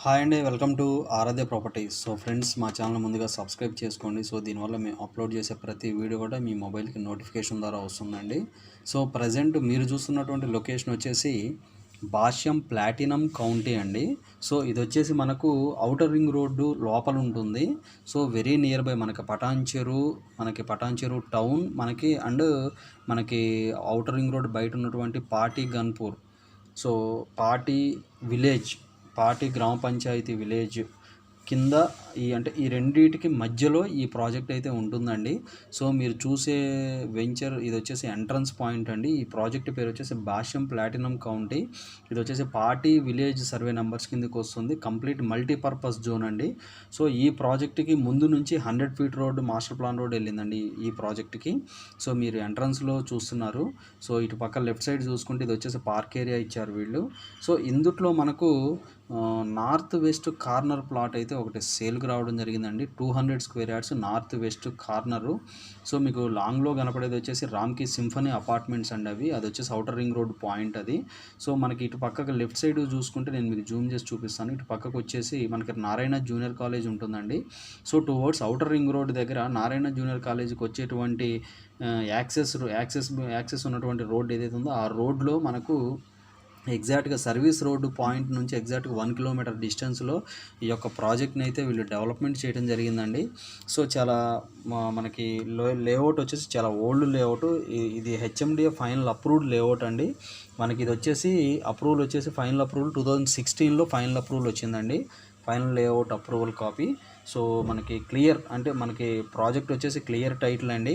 Hi అండి, welcome to Aradhya properties. So friends, మా channel ముందుగా సబ్స్క్రైబ్ చేసుకోండి. సో దీనివల్ల మేము అప్లోడ్ చేసే ప్రతి వీడియో కూడా మీ మొబైల్కి నోటిఫికేషన్ ద్వారా వస్తుందండి. సో ప్రజెంట్ మీరు చూస్తున్నటువంటి లొకేషన్ వచ్చేసి భాష్యం ప్లాటినం కౌంటీ అండి. సో ఇది వచ్చేసి మనకు ఔటర్ రింగ్ రోడ్డు లోపల ఉంటుంది. సో వెరీ నియర్ బై మనకి పటాన్చెరు టౌన్ మనకి ఔటర్ రింగ్ రోడ్ బయట ఉన్నటువంటి పాటి గన్పూర్, సో పాటి విలేజ్, పాటి గ్రామ పంచాయతీ విలేజ్ కింద ఈ రెండింటికి మధ్యలో ఈ ప్రాజెక్ట్ అయితే ఉంటుందండి. సో మీరు చూసే వెంచర్ ఇది వచ్చేసి ఎంట్రన్స్ పాయింట్ అండి. ఈ ప్రాజెక్ట్ పేరు వచ్చేసి భాష్యం ప్లాటినం కౌంటీ. ఇది వచ్చేసి పార్టీ విలేజ్ సర్వే నెంబర్స్ కిందకి వస్తుంది. కంప్లీట్ మల్టీపర్పస్ జోన్ అండి. సో ఈ ప్రాజెక్ట్కి ముందు నుంచి 100 feet road, master plan road వెళ్ళిందండి ఈ ప్రాజెక్ట్కి. సో మీరు ఎంట్రన్స్లో చూస్తున్నారు. సో ఇటు పక్క లెఫ్ట్ సైడ్ చూసుకుంటే ఇది వచ్చేసి పార్క్ ఏరియా ఇచ్చారు వీళ్ళు. సో ఇందుట్లో మనకు నార్త్ వెస్ట్ కార్నర్ ప్లాట్ అయితే ఒకటి సేల్కి రావడం జరిగిందండి. 200 square yards north west corner. So మీకు లాంగ్లో కనపడేది వచ్చేసి రామ్కి సింఫనీ అపార్ట్మెంట్స్ అండి. అది వచ్చేసి ఔటర్ రింగ్ రోడ్ పాయింట్ అది. సో మనకి ఇటు పక్కకు లెఫ్ట్ సైడ్ చూసుకుంటే నేను మీకు జూమ్ చేసి చూపిస్తాను. ఇటు పక్కకు వచ్చేసి మనకి నారాయణ జూనియర్ కాలేజ్ ఉంటుందండి. So towards outer ring road దగ్గర నారాయణ జూనియర్ కాలేజీకి వచ్చేటువంటి యాక్సెస్ ఉన్నటువంటి రోడ్ ఏదైతే ఉందో ఆ రోడ్లో మనకు ఎగ్జాక్ట్గా సర్వీస్ రోడ్డు పాయింట్ నుంచి ఎగ్జాక్ట్గా 1 కిలోమీటర్ డిస్టెన్స్లో ఈ యొక్క ప్రాజెక్ట్ని అయితే వీళ్ళు డెవలప్మెంట్ చేయడం జరిగిందండి. సో చాలా మనకి లేఅవుట్ వచ్చేసి చాలా ఓల్డ్ లేఅవుట్. ఇది హెచ్ఎండిఏ ఫైనల్ అప్రూవ్డ్ లేఅవుట్ అండి. మనకి ఇది వచ్చేసి ఫైనల్ అప్రూవల్ 2016లో ఫైనల్ అప్రూవల్ వచ్చిందండి. Final layout approval copy. So మనకి క్లియర్ అంటే మనకి ప్రాజెక్ట్ వచ్చేసి క్లియర్ టైటిల్ అండి.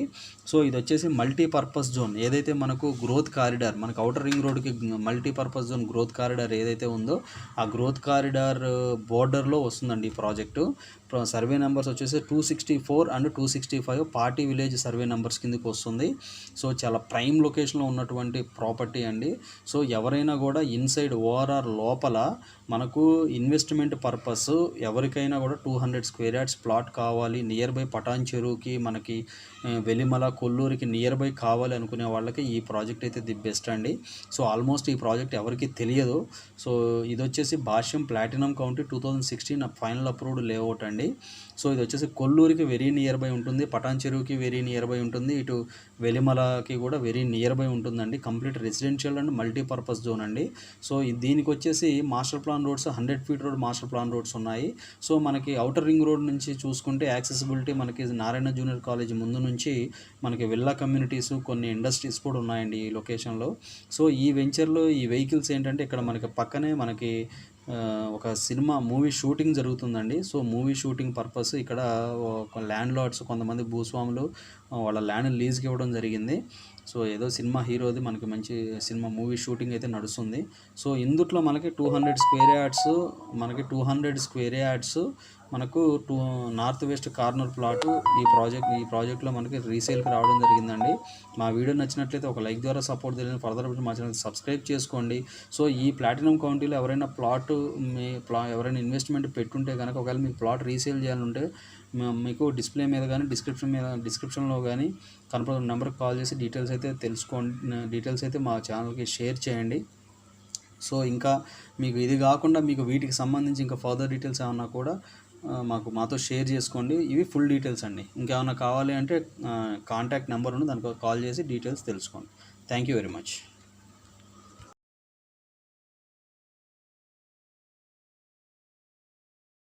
సో ఇది వచ్చేసి మల్టీపర్పస్ జోన్ ఏదైతే మనకు గ్రోత్ కారిడార్, మనకు ఔటర్ రింగ్ రోడ్కి మల్టీపర్పస్ జోన్ గ్రోత్ కారిడార్ ఏదైతే ఉందో ఆ గ్రోత్ కారిడార్ బోర్డర్లో వస్తుందండి ఈ ప్రాజెక్టు. సర్వే నెంబర్స్ వచ్చేసి 264 and 265 party village survey numbers కిందకి వస్తుంది. సో చాలా ప్రైమ్ లొకేషన్లో ఉన్నటువంటి ప్రాపర్టీ అండి. సో ఎవరైనా కూడా ఇన్సైడ్ ఓఆర్ఆర్ లోపల మనకు ఇన్వెస్ట్మెంట్ పర్పస్ ఎవరికైనా కూడా 200 స్క్వేర్ యార్డ్స్ ప్లాట్ కావాలి, నియర్ బై పటాన్చెరుకి, మనకి వెలిమల, కొల్లూరుకి నియర్ బై కావాలి అనుకునే వాళ్ళకి ఈ ప్రాజెక్ట్ అయితే ది బెస్ట్ అండి. సో ఆల్మోస్ట్ ఈ ప్రాజెక్ట్ ఎవరికి తెలియదు. సో ఇది వచ్చేసి Bhashyam platinum county 2016 final approved layout అండి. సో ఇది వచ్చేసి కొల్లూరుకి వెరీ నియర్ బై ఉంటుంది, పటాన్చెరుకి వెరీ నియర్ బై ఉంటుంది, ఇటు వెలిమలకి కూడా వెరీ నియర్ బై ఉంటుందండి. Complete residential and multipurpose zone అండి. సో దీనికి వచ్చేసి master plan roads 100 feet road master plan roads ఉన్నాయి. సో మనకి ఔటర్ రింగ్ రోడ్ నుంచి చూసుకుంటే యాక్సెసిబిలిటీ మనకి నారాయణ జూనియర్ కాలేజ్ ముందు నుంచి మనకి విల్లా కమ్యూనిటీస్, కొన్ని ఇండస్ట్రీస్ కూడా ఉన్నాయండి ఈ లొకేషన్లో. సో ఈ వెంచర్లో ఈ వెహికల్స్ ఏంటంటే ఇక్కడ మనకి పక్కనే మనకి ఒక మూవీ షూటింగ్ జరుగుతుందండి. సో మూవీ షూటింగ్ పర్పస్ ఇక్కడ ల్యాండ్ లార్డ్స్, కొంతమంది భూస్వాములు వాళ్ళ ల్యాండ్ లీజ్కి ఇవ్వడం జరిగింది. సో ఏదో సినిమా హీరోది మనకి మంచి సినిమా మూవీ షూటింగ్ అయితే నడుస్తుంది. సో ఇందుట్లో మనకి 200 స్క్వేర్ యార్డ్స్ మనకు నార్త్ వెస్ట్ కార్నర్ ప్లాటు ఈ ప్రాజెక్ట్లో మనకి రీసేల్కి రావడం జరిగిందండి. మా వీడియో నచ్చినట్లయితే ఒక లైక్ ద్వారా సపోర్ట్ తెలియని ఫర్దర్ మా ఛానల్ సబ్స్క్రైబ్ చేసుకోండి. సో ఈ ప్లాటినం కౌంటీలో ఎవరైనా ఎవరైనా ఇన్వెస్ట్మెంట్ పెట్టుంటే కనుక, ఒకవేళ మీకు ప్లాట్ రీసేల్ చేయాలంటే మీకు డిస్ప్లే మీద కానీ డిస్క్రిప్షన్లో కానీ కనపడుతున్న నెంబర్కి కాల్ చేసి డీటెయిల్స్ అయితే మా ఛానల్కి షేర్ చేయండి. సో ఇంకా మీకు ఇది కాకుండా మీకు వీటికి సంబంధించి ఇంకా ఫర్దర్ డీటెయిల్స్ ఏమన్నా కూడా మాతో షేర్ చేసుకోండి. ఇవి ఫుల్ డీటెయిల్స్ అండి. ఇంకేమైనా కావాలి అంటే కాంటాక్ట్ నెంబర్ ఉంది, దానికి కాల్ చేసి డీటెయిల్స్ తెలుసుకోండి. Thank you very much.